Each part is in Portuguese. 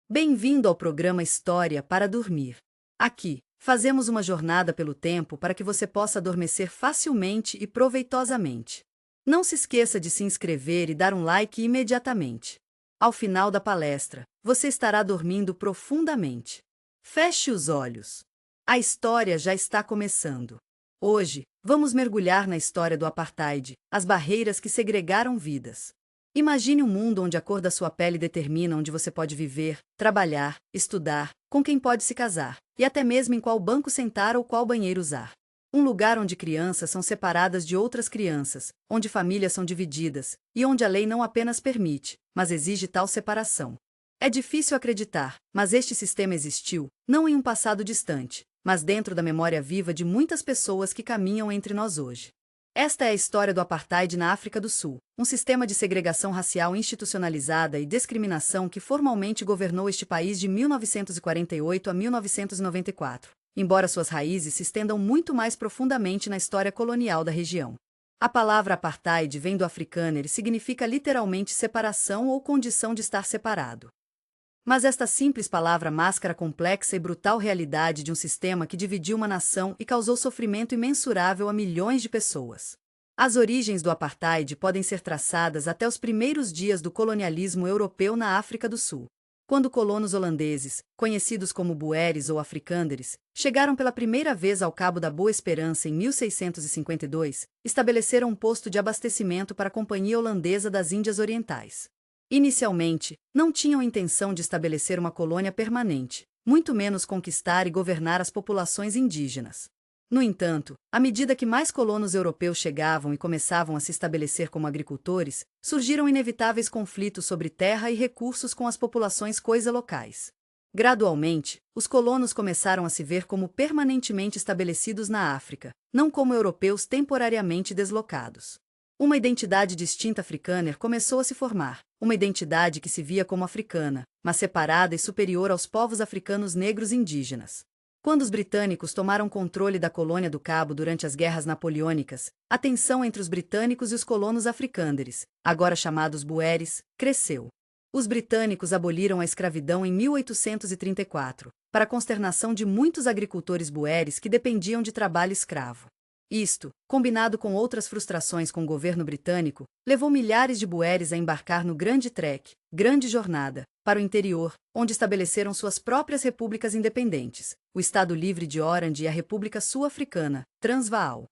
Bem-vindo ao programa História para Dormir. Aqui, fazemos uma jornada pelo tempo para que você possa adormecer facilmente e proveitosamente. Não se esqueça de se inscrever e dar um like imediatamente. Ao final da palestra, você estará dormindo profundamente. Feche os olhos. A história já está começando. Hoje, vamos mergulhar na história do apartheid, as barreiras que segregaram vidas. Imagine um mundo onde a cor da sua pele determina onde você pode viver, trabalhar, estudar, com quem pode se casar, e até mesmo em qual banco sentar ou qual banheiro usar. Um lugar onde crianças são separadas de outras crianças, onde famílias são divididas, e onde a lei não apenas permite, mas exige tal separação. É difícil acreditar, mas este sistema existiu, não em um passado distante, mas dentro da memória viva de muitas pessoas que caminham entre nós hoje. Esta é a história do apartheid na África do Sul, um sistema de segregação racial institucionalizada e discriminação que formalmente governou este país de 1948 a 1994, embora suas raízes se estendam muito mais profundamente na história colonial da região. A palavra apartheid vem do afrikaner e significa literalmente separação ou condição de estar separado. Mas esta simples palavra mascara a complexa e brutal realidade de um sistema que dividiu uma nação e causou sofrimento imensurável a milhões de pessoas. As origens do apartheid podem ser traçadas até os primeiros dias do colonialismo europeu na África do Sul. Quando colonos holandeses, conhecidos como boeres ou afrikaners, chegaram pela primeira vez ao Cabo da Boa Esperança em 1652, estabeleceram um posto de abastecimento para a Companhia Holandesa das Índias Orientais. Inicialmente, não tinham intenção de estabelecer uma colônia permanente, muito menos conquistar e governar as populações indígenas. No entanto, à medida que mais colonos europeus chegavam e começavam a se estabelecer como agricultores, surgiram inevitáveis conflitos sobre terra e recursos com as populações coisa locais. Gradualmente, os colonos começaram a se ver como permanentemente estabelecidos na África, não como europeus temporariamente deslocados. Uma identidade distinta afrikaner começou a se formar, uma identidade que se via como africana, mas separada e superior aos povos africanos negros indígenas. Quando os britânicos tomaram controle da colônia do Cabo durante as guerras napoleônicas, a tensão entre os britânicos e os colonos afrikaners, agora chamados boeres, cresceu. Os britânicos aboliram a escravidão em 1834, para a consternação de muitos agricultores boeres que dependiam de trabalho escravo. Isto, combinado com outras frustrações com o governo britânico, levou milhares de boeres a embarcar no Grande Trek, Grande Jornada, para o interior, onde estabeleceram suas próprias repúblicas independentes, o Estado Livre de Orange e a República Sul-Africana, Transvaal.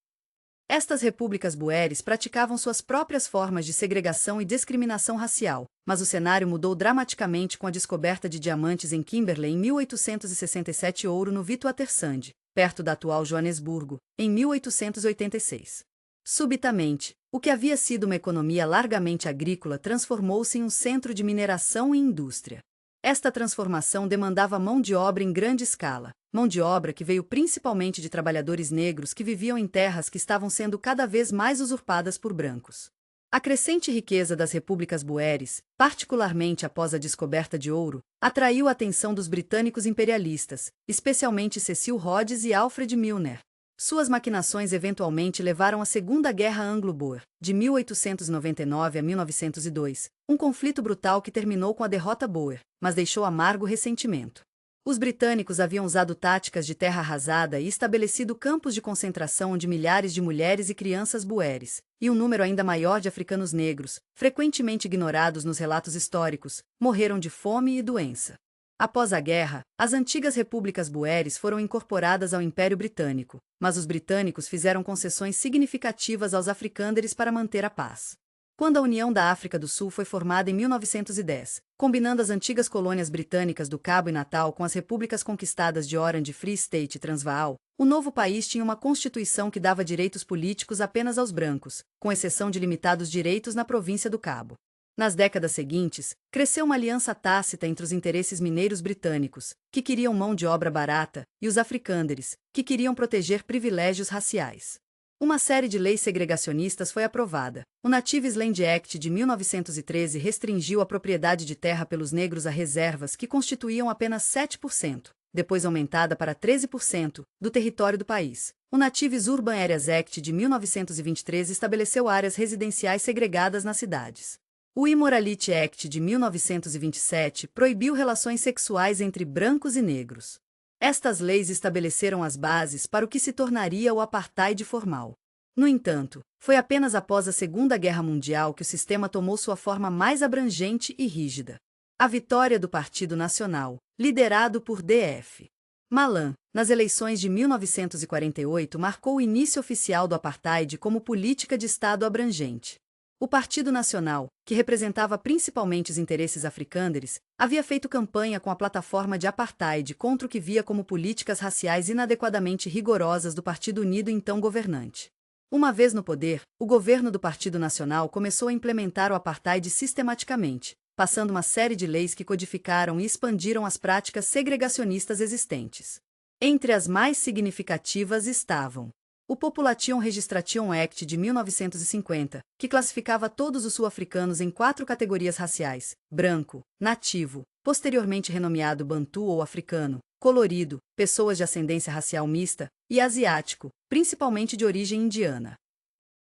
Estas repúblicas boeres praticavam suas próprias formas de segregação e discriminação racial, mas o cenário mudou dramaticamente com a descoberta de diamantes em Kimberley em 1867 e ouro no Witwatersrand, perto da atual Joanesburgo, em 1886. Subitamente, o que havia sido uma economia largamente agrícola transformou-se em um centro de mineração e indústria. Esta transformação demandava mão de obra em grande escala, mão de obra que veio principalmente de trabalhadores negros que viviam em terras que estavam sendo cada vez mais usurpadas por brancos. A crescente riqueza das repúblicas boeres, particularmente após a descoberta de ouro, atraiu a atenção dos britânicos imperialistas, especialmente Cecil Rhodes e Alfred Milner. Suas maquinações eventualmente levaram à Segunda Guerra Anglo-Boer, de 1899 a 1902, um conflito brutal que terminou com a derrota Boer, mas deixou amargo ressentimento. Os britânicos haviam usado táticas de terra arrasada e estabelecido campos de concentração onde milhares de mulheres e crianças boeres, e um número ainda maior de africanos negros, frequentemente ignorados nos relatos históricos, morreram de fome e doença. Após a guerra, as antigas repúblicas boeres foram incorporadas ao Império Britânico, mas os britânicos fizeram concessões significativas aos afrikaners para manter a paz. Quando a União da África do Sul foi formada em 1910, combinando as antigas colônias britânicas do Cabo e Natal com as repúblicas conquistadas de Orange Free State e Transvaal, o novo país tinha uma constituição que dava direitos políticos apenas aos brancos, com exceção de limitados direitos na província do Cabo. Nas décadas seguintes, cresceu uma aliança tácita entre os interesses mineiros britânicos, que queriam mão de obra barata, e os afrikaners, que queriam proteger privilégios raciais. Uma série de leis segregacionistas foi aprovada. O Natives Land Act de 1913 restringiu a propriedade de terra pelos negros a reservas que constituíam apenas 7%, depois aumentada para 13%, do território do país. O Natives Urban Areas Act de 1923 estabeleceu áreas residenciais segregadas nas cidades. O Immorality Act de 1927 proibiu relações sexuais entre brancos e negros. Estas leis estabeleceram as bases para o que se tornaria o apartheid formal. No entanto, foi apenas após a Segunda Guerra Mundial que o sistema tomou sua forma mais abrangente e rígida. A vitória do Partido Nacional, liderado por D.F. Malan, nas eleições de 1948 marcou o início oficial do apartheid como política de Estado abrangente. O Partido Nacional, que representava principalmente os interesses africânderes, havia feito campanha com a plataforma de apartheid contra o que via como políticas raciais inadequadamente rigorosas do Partido Unido então governante. Uma vez no poder, o governo do Partido Nacional começou a implementar o apartheid sistematicamente, passando uma série de leis que codificaram e expandiram as práticas segregacionistas existentes. Entre as mais significativas estavam o Population Registration Act de 1950, que classificava todos os sul-africanos em 4 categorias raciais: branco, nativo, posteriormente renomeado bantu ou africano, colorido, pessoas de ascendência racial mista, e asiático, principalmente de origem indiana.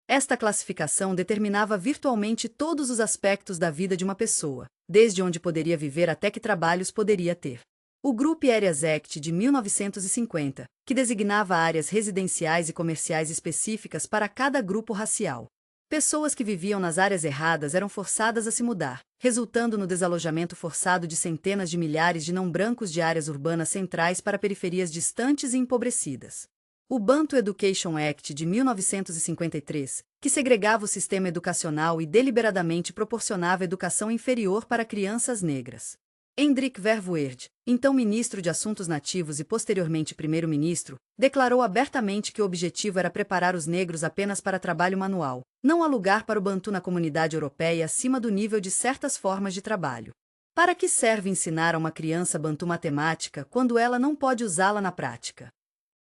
Esta classificação determinava virtualmente todos os aspectos da vida de uma pessoa, desde onde poderia viver até que trabalhos poderia ter. O Group Areas Act de 1950, que designava áreas residenciais e comerciais específicas para cada grupo racial. Pessoas que viviam nas áreas erradas eram forçadas a se mudar, resultando no desalojamento forçado de centenas de milhares de não-brancos de áreas urbanas centrais para periferias distantes e empobrecidas. O Bantu Education Act de 1953, que segregava o sistema educacional e deliberadamente proporcionava educação inferior para crianças negras. Hendrik Verwoerd, então ministro de Assuntos Nativos e posteriormente primeiro-ministro, declarou abertamente que o objetivo era preparar os negros apenas para trabalho manual, não há lugar para o bantu na comunidade europeia acima do nível de certas formas de trabalho. Para que serve ensinar a uma criança bantu matemática quando ela não pode usá-la na prática?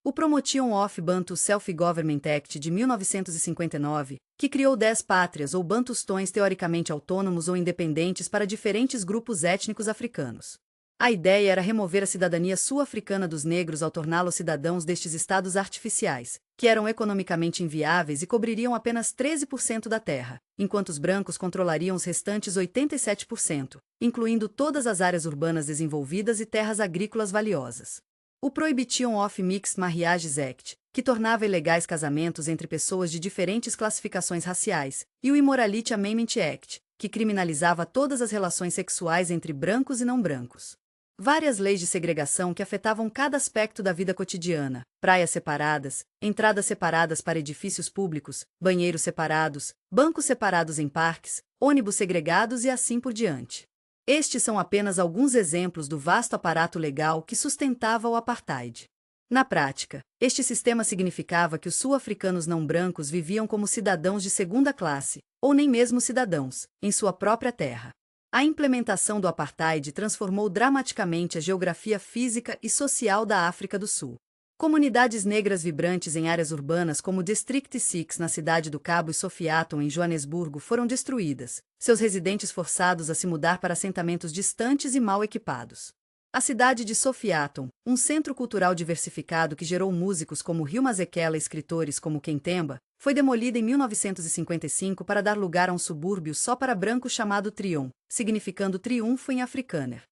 O Promotion of Bantu Self-Government Act de 1959, que criou 10 pátrias ou bantustões teoricamente autônomos ou independentes para diferentes grupos étnicos africanos. A ideia era remover a cidadania sul-africana dos negros ao torná-los cidadãos destes estados artificiais, que eram economicamente inviáveis e cobririam apenas 13% da terra, enquanto os brancos controlariam os restantes 87%, incluindo todas as áreas urbanas desenvolvidas e terras agrícolas valiosas. O Prohibition of Mixed Marriages Act, que tornava ilegais casamentos entre pessoas de diferentes classificações raciais, e o Immorality Amendment Act, que criminalizava todas as relações sexuais entre brancos e não brancos. Várias leis de segregação que afetavam cada aspecto da vida cotidiana: praias separadas, entradas separadas para edifícios públicos, banheiros separados, bancos separados em parques, ônibus segregados e assim por diante. Estes são apenas alguns exemplos do vasto aparato legal que sustentava o apartheid. Na prática, este sistema significava que os sul-africanos não brancos viviam como cidadãos de segunda classe, ou nem mesmo cidadãos, em sua própria terra. A implementação do apartheid transformou dramaticamente a geografia física e social da África do Sul. Comunidades negras vibrantes em áreas urbanas como o District 6 na cidade do Cabo e Sofiaton em Joanesburgo foram destruídas, seus residentes forçados a se mudar para assentamentos distantes e mal equipados. A cidade de Sofiaton, um centro cultural diversificado que gerou músicos como Hugh Masekela e escritores como Ken Temba, foi demolida em 1955 para dar lugar a um subúrbio só para brancos chamado Trion, significando triunfo em afrikaner.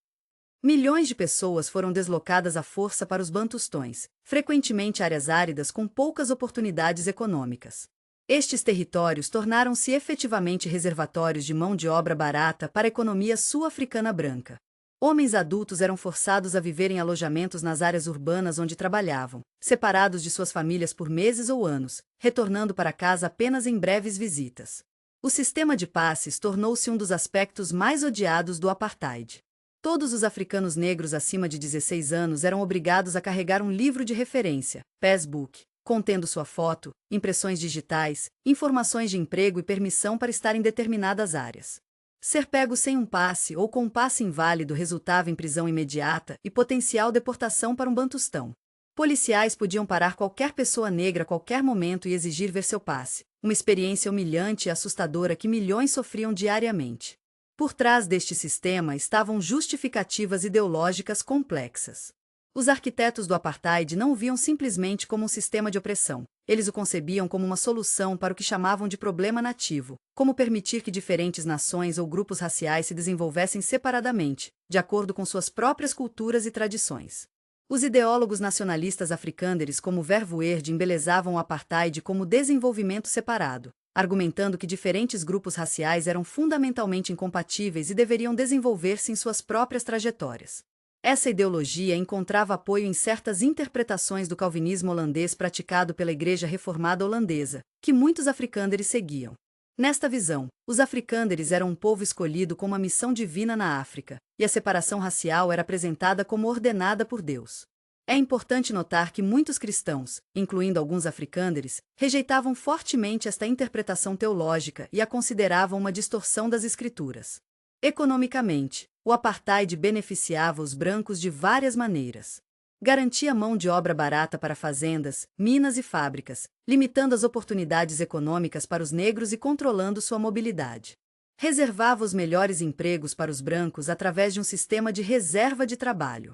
Milhões de pessoas foram deslocadas à força para os bantustões, frequentemente áreas áridas com poucas oportunidades econômicas. Estes territórios tornaram-se efetivamente reservatórios de mão de obra barata para a economia sul-africana branca. Homens adultos eram forçados a viver em alojamentos nas áreas urbanas onde trabalhavam, separados de suas famílias por meses ou anos, retornando para casa apenas em breves visitas. O sistema de passes tornou-se um dos aspectos mais odiados do apartheid. Todos os africanos negros acima de 16 anos eram obrigados a carregar um livro de referência, passbook, contendo sua foto, impressões digitais, informações de emprego e permissão para estar em determinadas áreas. Ser pego sem um passe ou com um passe inválido resultava em prisão imediata e potencial deportação para um bantustão. Policiais podiam parar qualquer pessoa negra a qualquer momento e exigir ver seu passe, uma experiência humilhante e assustadora que milhões sofriam diariamente. Por trás deste sistema estavam justificativas ideológicas complexas. Os arquitetos do apartheid não o viam simplesmente como um sistema de opressão, eles o concebiam como uma solução para o que chamavam de problema nativo, como permitir que diferentes nações ou grupos raciais se desenvolvessem separadamente, de acordo com suas próprias culturas e tradições. Os ideólogos nacionalistas africâneres como Verwoerd embelezavam o apartheid como desenvolvimento separado, argumentando que diferentes grupos raciais eram fundamentalmente incompatíveis e deveriam desenvolver-se em suas próprias trajetórias. Essa ideologia encontrava apoio em certas interpretações do calvinismo holandês praticado pela Igreja Reformada Holandesa, que muitos africâneres seguiam. Nesta visão, os africâneres eram um povo escolhido com uma missão divina na África, e a separação racial era apresentada como ordenada por Deus. É importante notar que muitos cristãos, incluindo alguns africâneres, rejeitavam fortemente esta interpretação teológica e a consideravam uma distorção das Escrituras. Economicamente, o apartheid beneficiava os brancos de várias maneiras. Garantia mão de obra barata para fazendas, minas e fábricas, limitando as oportunidades econômicas para os negros e controlando sua mobilidade. Reservava os melhores empregos para os brancos através de um sistema de reserva de trabalho.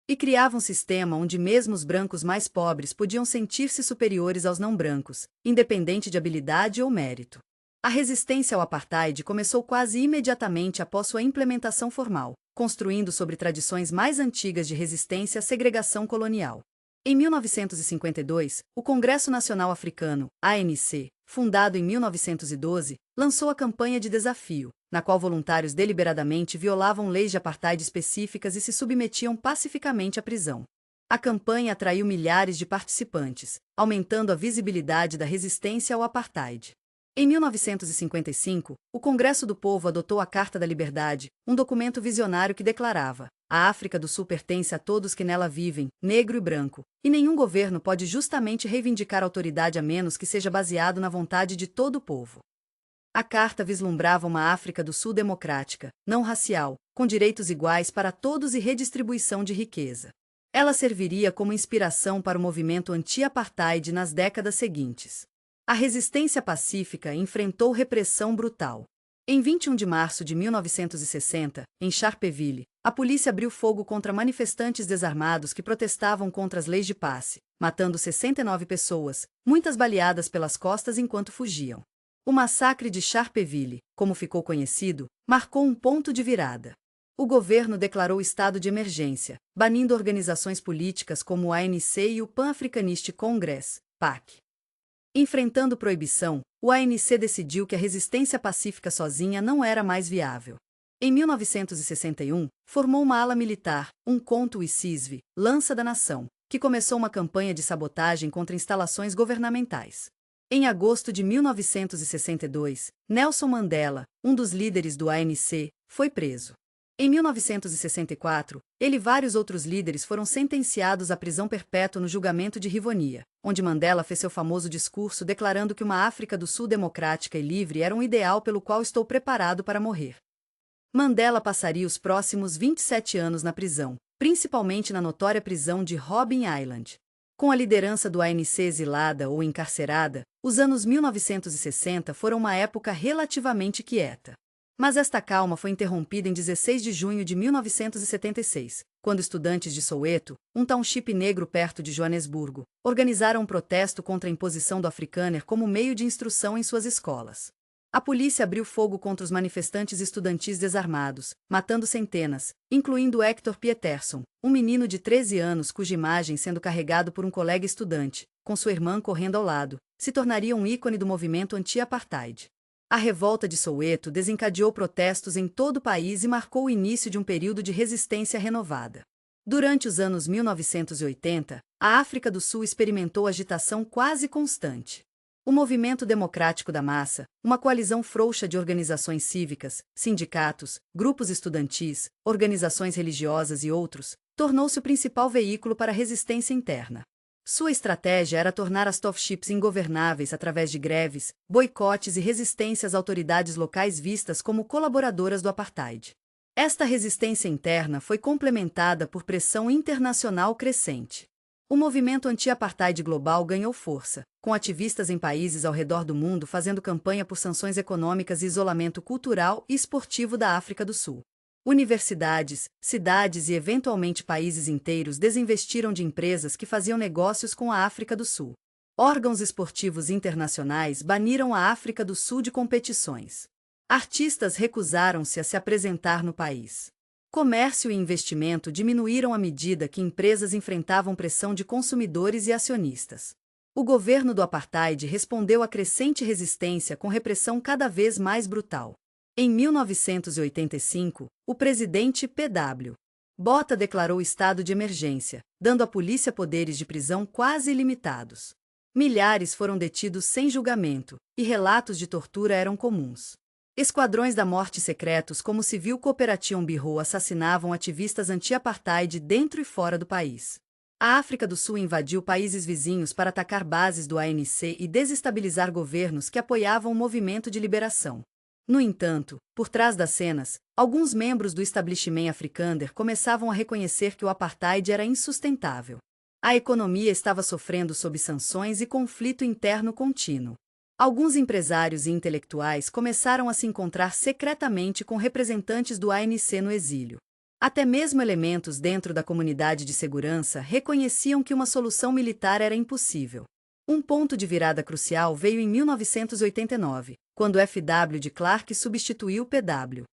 E criava um sistema onde mesmo os brancos mais pobres podiam sentir-se superiores aos não brancos, independente de habilidade ou mérito. A resistência ao apartheid começou quase imediatamente após sua implementação formal, construindo sobre tradições mais antigas de resistência à segregação colonial. Em 1952, o Congresso Nacional Africano, ANC, fundado em 1912, lançou a Campanha de Desafio, na qual voluntários deliberadamente violavam leis de apartheid específicas e se submetiam pacificamente à prisão. A campanha atraiu milhares de participantes, aumentando a visibilidade da resistência ao apartheid. Em 1955, o Congresso do Povo adotou a Carta da Liberdade, um documento visionário que declarava: a África do Sul pertence a todos que nela vivem, negro e branco, e nenhum governo pode justamente reivindicar autoridade a menos que seja baseado na vontade de todo o povo. A Carta vislumbrava uma África do Sul democrática, não racial, com direitos iguais para todos e redistribuição de riqueza. Ela serviria como inspiração para o movimento anti-apartheid nas décadas seguintes. A resistência pacífica enfrentou repressão brutal. Em 21 de março de 1960, em Sharpeville, a polícia abriu fogo contra manifestantes desarmados que protestavam contra as leis de passe, matando 69 pessoas, muitas baleadas pelas costas enquanto fugiam. O massacre de Sharpeville, como ficou conhecido, marcou um ponto de virada. O governo declarou estado de emergência, banindo organizações políticas como o ANC e o Pan-Africanist Congress, PAC. Enfrentando proibição, o ANC decidiu que a resistência pacífica sozinha não era mais viável. Em 1961, formou uma ala militar, um conto e CISV, Lança da Nação, que começou uma campanha de sabotagem contra instalações governamentais. Em agosto de 1962, Nelson Mandela, um dos líderes do ANC, foi preso. Em 1964, ele e vários outros líderes foram sentenciados à prisão perpétua no julgamento de Rivonia, onde Mandela fez seu famoso discurso declarando que uma África do Sul democrática e livre era um ideal pelo qual estou preparado para morrer. Mandela passaria os próximos 27 anos na prisão, principalmente na notória prisão de Robben Island. Com a liderança do ANC exilada ou encarcerada, os anos 1960 foram uma época relativamente quieta. Mas esta calma foi interrompida em 16 de junho de 1976, quando estudantes de Soweto, um township negro perto de Joanesburgo, organizaram um protesto contra a imposição do Afrikaner como meio de instrução em suas escolas. A polícia abriu fogo contra os manifestantes estudantis desarmados, matando centenas, incluindo Hector Pieterson, um menino de 13 anos cuja imagem, sendo carregado por um colega estudante, com sua irmã correndo ao lado, se tornaria um ícone do movimento anti-apartheid. A revolta de Soweto desencadeou protestos em todo o país e marcou o início de um período de resistência renovada. Durante os anos 1980, a África do Sul experimentou agitação quase constante. O Movimento Democrático da Massa, uma coalizão frouxa de organizações cívicas, sindicatos, grupos estudantis, organizações religiosas e outros, tornou-se o principal veículo para a resistência interna. Sua estratégia era tornar as townships ingovernáveis através de greves, boicotes e resistência às autoridades locais vistas como colaboradoras do apartheid. Esta resistência interna foi complementada por pressão internacional crescente. O movimento anti-apartheid global ganhou força, com ativistas em países ao redor do mundo fazendo campanha por sanções econômicas e isolamento cultural e esportivo da África do Sul. Universidades, cidades e eventualmente países inteiros desinvestiram de empresas que faziam negócios com a África do Sul. Órgãos esportivos internacionais baniram a África do Sul de competições. Artistas recusaram-se a se apresentar no país. Comércio e investimento diminuíram à medida que empresas enfrentavam pressão de consumidores e acionistas. O governo do apartheid respondeu à crescente resistência com repressão cada vez mais brutal. Em 1985, o presidente P.W. Botha declarou estado de emergência, dando à polícia poderes de prisão quase ilimitados. Milhares foram detidos sem julgamento, e relatos de tortura eram comuns. Esquadrões da morte secretos como o Civil Cooperation Bureau assassinavam ativistas anti-apartheid dentro e fora do país. A África do Sul invadiu países vizinhos para atacar bases do ANC e desestabilizar governos que apoiavam o movimento de liberação. No entanto, por trás das cenas, alguns membros do establishment afrikaner começavam a reconhecer que o apartheid era insustentável. A economia estava sofrendo sob sanções e conflito interno contínuo. Alguns empresários e intelectuais começaram a se encontrar secretamente com representantes do ANC no exílio. Até mesmo elementos dentro da comunidade de segurança reconheciam que uma solução militar era impossível. Um ponto de virada crucial veio em 1989, quando F.W. de Klerk substituiu P.W.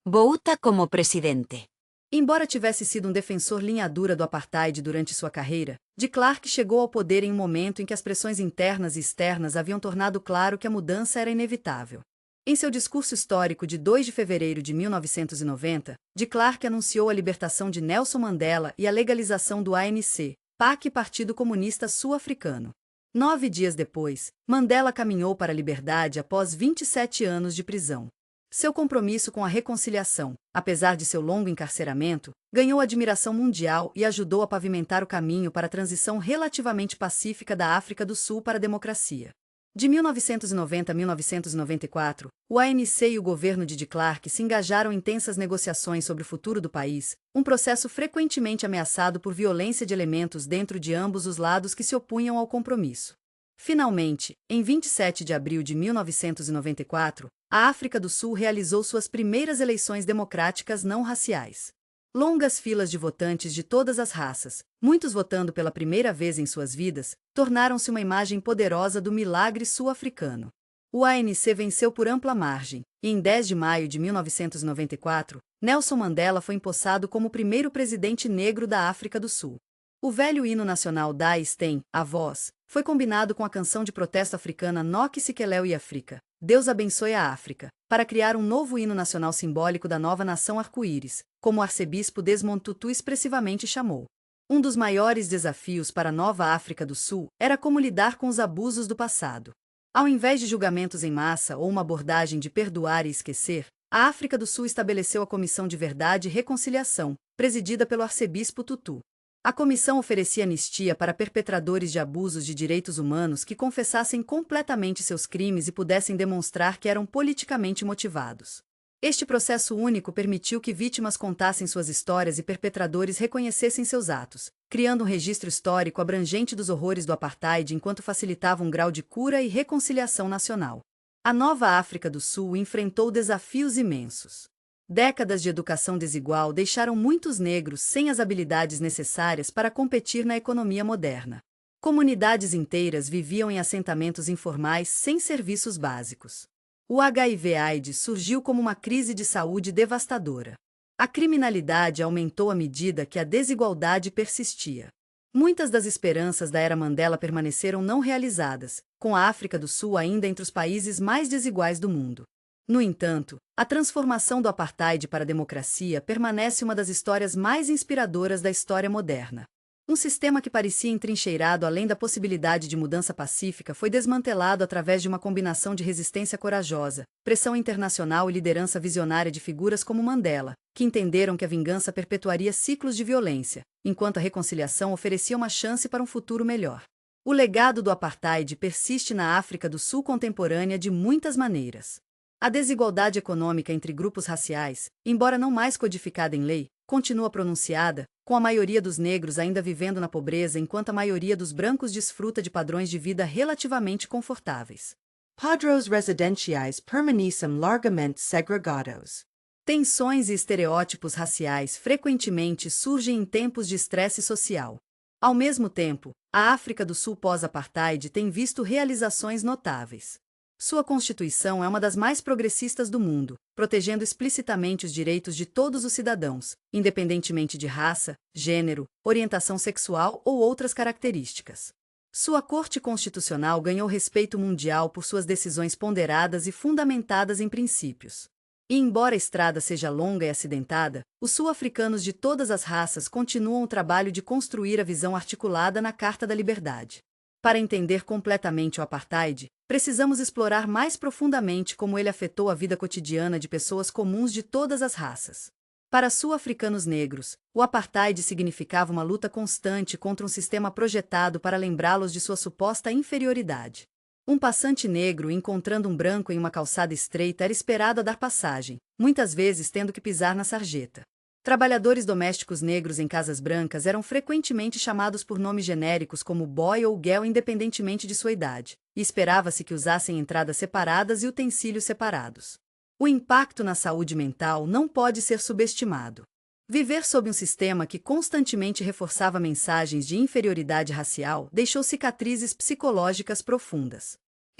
Botha como presidente. Embora tivesse sido um defensor linha dura do apartheid durante sua carreira, de Klerk chegou ao poder em um momento em que as pressões internas e externas haviam tornado claro que a mudança era inevitável. Em seu discurso histórico de 2 de fevereiro de 1990, de Klerk anunciou a libertação de Nelson Mandela e a legalização do ANC, PAC e Partido Comunista Sul-Africano. 9 dias depois, Mandela caminhou para a liberdade após 27 anos de prisão. Seu compromisso com a reconciliação, apesar de seu longo encarceramento, ganhou admiração mundial e ajudou a pavimentar o caminho para a transição relativamente pacífica da África do Sul para a democracia. De 1990 a 1994, o ANC e o governo de Klerk se engajaram em intensas negociações sobre o futuro do país, um processo frequentemente ameaçado por violência de elementos dentro de ambos os lados que se opunham ao compromisso. Finalmente, em 27 de abril de 1994, a África do Sul realizou suas primeiras eleições democráticas não raciais. Longas filas de votantes de todas as raças, muitos votando pela primeira vez em suas vidas, tornaram-se uma imagem poderosa do milagre sul-africano. O ANC venceu por ampla margem, e em 10 de maio de 1994, Nelson Mandela foi empossado como o primeiro presidente negro da África do Sul. O velho hino nacional Da Stem, a Voz, foi combinado com a canção de protesto africana Noki Sikelel e África, Deus abençoe a África, para criar um novo hino nacional simbólico da nova nação arco-íris, como o arcebispo Desmond Tutu expressivamente chamou. Um dos maiores desafios para a nova África do Sul era como lidar com os abusos do passado. Ao invés de julgamentos em massa ou uma abordagem de perdoar e esquecer, a África do Sul estabeleceu a Comissão de Verdade e Reconciliação, presidida pelo arcebispo Tutu. A comissão oferecia anistia para perpetradores de abusos de direitos humanos que confessassem completamente seus crimes e pudessem demonstrar que eram politicamente motivados. Este processo único permitiu que vítimas contassem suas histórias e perpetradores reconhecessem seus atos, criando um registro histórico abrangente dos horrores do apartheid enquanto facilitava um grau de cura e reconciliação nacional. A nova África do Sul enfrentou desafios imensos. Décadas de educação desigual deixaram muitos negros sem as habilidades necessárias para competir na economia moderna. Comunidades inteiras viviam em assentamentos informais sem serviços básicos. O HIV/AIDS surgiu como uma crise de saúde devastadora. A criminalidade aumentou à medida que a desigualdade persistia. Muitas das esperanças da era Mandela permaneceram não realizadas, com a África do Sul ainda entre os países mais desiguais do mundo. No entanto, a transformação do apartheid para a democracia permanece uma das histórias mais inspiradoras da história moderna. Um sistema que parecia entrincheirado além da possibilidade de mudança pacífica foi desmantelado através de uma combinação de resistência corajosa, pressão internacional e liderança visionária de figuras como Mandela, que entenderam que a vingança perpetuaria ciclos de violência, enquanto a reconciliação oferecia uma chance para um futuro melhor. O legado do apartheid persiste na África do Sul contemporânea de muitas maneiras. A desigualdade econômica entre grupos raciais, embora não mais codificada em lei, continua pronunciada, com a maioria dos negros ainda vivendo na pobreza enquanto a maioria dos brancos desfruta de padrões de vida relativamente confortáveis. Padrões residenciais permanecem largamente segregados. Tensões e estereótipos raciais frequentemente surgem em tempos de estresse social. Ao mesmo tempo, A África do Sul pós-apartheid tem visto realizações notáveis. Sua Constituição é uma das mais progressistas do mundo, protegendo explicitamente os direitos de todos os cidadãos, independentemente de raça, gênero, orientação sexual ou outras características. Sua Corte Constitucional ganhou respeito mundial por suas decisões ponderadas e fundamentadas em princípios. E embora a estrada seja longa e acidentada, os sul-africanos de todas as raças continuam o trabalho de construir a visão articulada na Carta da Liberdade. Para entender completamente o apartheid, precisamos explorar mais profundamente como ele afetou a vida cotidiana de pessoas comuns de todas as raças. Para sul-africanos negros, o apartheid significava uma luta constante contra um sistema projetado para lembrá-los de sua suposta inferioridade. Um passante negro encontrando um branco em uma calçada estreita era esperado a dar passagem, muitas vezes tendo que pisar na sarjeta. Trabalhadores domésticos negros em casas brancas eram frequentemente chamados por nomes genéricos como boy ou girl independentemente de sua idade, e esperava-se que usassem entradas separadas e utensílios separados. O impacto na saúde mental não pode ser subestimado. Viver sob um sistema que constantemente reforçava mensagens de inferioridade racial deixou cicatrizes psicológicas profundas.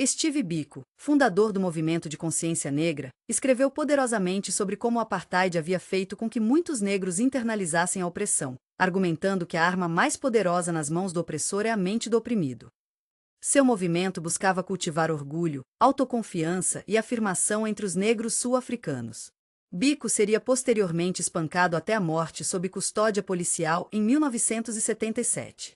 Steve Biko, fundador do movimento de consciência negra, escreveu poderosamente sobre como o apartheid havia feito com que muitos negros internalizassem a opressão, argumentando que a arma mais poderosa nas mãos do opressor é a mente do oprimido. Seu movimento buscava cultivar orgulho, autoconfiança e afirmação entre os negros sul-africanos. Biko seria posteriormente espancado até a morte sob custódia policial em 1977.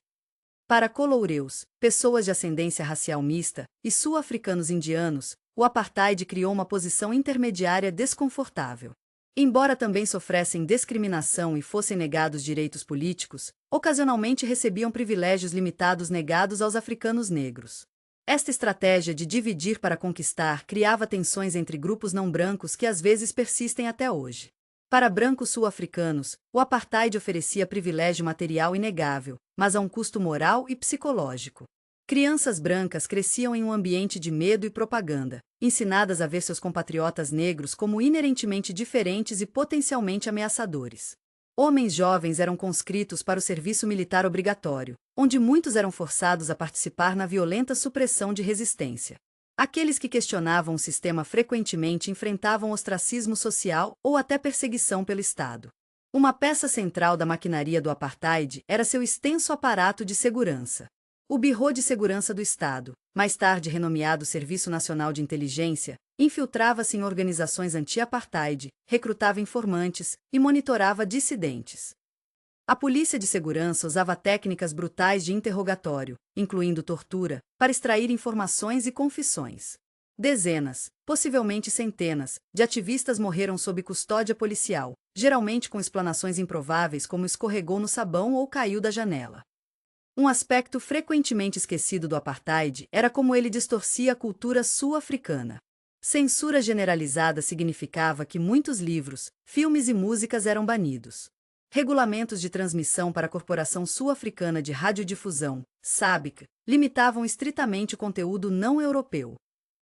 Para coloureus, pessoas de ascendência racial mista, e sul-africanos indianos, o apartheid criou uma posição intermediária desconfortável. Embora também sofressem discriminação e fossem negados direitos políticos, ocasionalmente recebiam privilégios limitados negados aos africanos negros. Esta estratégia de dividir para conquistar criava tensões entre grupos não brancos que às vezes persistem até hoje. Para brancos sul-africanos, o apartheid oferecia privilégio material inegável, mas a um custo moral e psicológico. Crianças brancas cresciam em um ambiente de medo e propaganda, ensinadas a ver seus compatriotas negros como inerentemente diferentes e potencialmente ameaçadores. Homens jovens eram conscritos para o serviço militar obrigatório, onde muitos eram forçados a participar na violenta supressão de resistência. Aqueles que questionavam o sistema frequentemente enfrentavam ostracismo social ou até perseguição pelo Estado. Uma peça central da maquinaria do apartheid era seu extenso aparato de segurança. O Bureau de Segurança do Estado, mais tarde renomeado Serviço Nacional de Inteligência, infiltrava-se em organizações anti-apartheid, recrutava informantes e monitorava dissidentes. A polícia de segurança usava técnicas brutais de interrogatório, incluindo tortura, para extrair informações e confissões. Dezenas, possivelmente centenas, de ativistas morreram sob custódia policial, geralmente com explanações improváveis como escorregou no sabão ou caiu da janela. Um aspecto frequentemente esquecido do apartheid era como ele distorcia a cultura sul-africana. Censura generalizada significava que muitos livros, filmes e músicas eram banidos. Regulamentos de transmissão para a Corporação Sul-Africana de Radiodifusão, SABC, limitavam estritamente o conteúdo não europeu.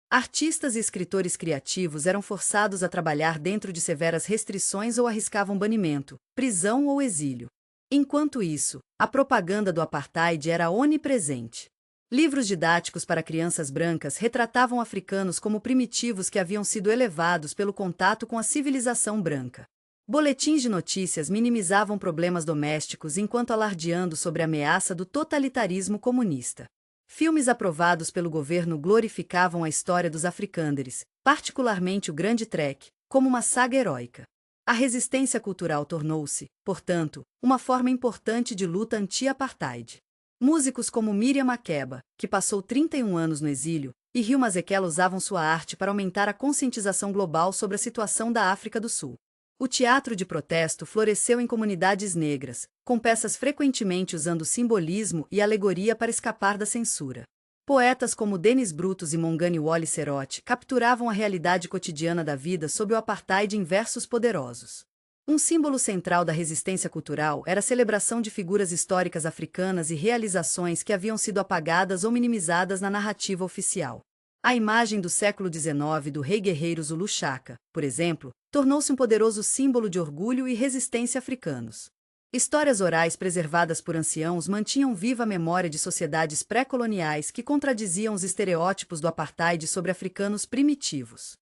Artistas e escritores criativos eram forçados a trabalhar dentro de severas restrições ou arriscavam banimento, prisão ou exílio. Enquanto isso, a propaganda do apartheid era onipresente. Livros didáticos para crianças brancas retratavam africanos como primitivos que haviam sido elevados pelo contato com a civilização branca. Boletins de notícias minimizavam problemas domésticos enquanto alardeando sobre a ameaça do totalitarismo comunista. Filmes aprovados pelo governo glorificavam a história dos africânderes, particularmente o Grande Trek, como uma saga heróica. A resistência cultural tornou-se, portanto, uma forma importante de luta anti-apartheid. Músicos como Miriam Makeba, que passou 31 anos no exílio, e Hugh Masekela usavam sua arte para aumentar a conscientização global sobre a situação da África do Sul. O teatro de protesto floresceu em comunidades negras, com peças frequentemente usando simbolismo e alegoria para escapar da censura. Poetas como Dennis Brutus e Mongani Wole Serot capturavam a realidade cotidiana da vida sob o apartheid em versos poderosos. Um símbolo central da resistência cultural era a celebração de figuras históricas africanas e realizações que haviam sido apagadas ou minimizadas na narrativa oficial. A imagem do século XIX do rei guerreiro Zulu Shaka, por exemplo, tornou-se um poderoso símbolo de orgulho e resistência africanos. Histórias orais preservadas por anciãos mantinham viva a memória de sociedades pré-coloniais que contradiziam os estereótipos do apartheid sobre africanos primitivos.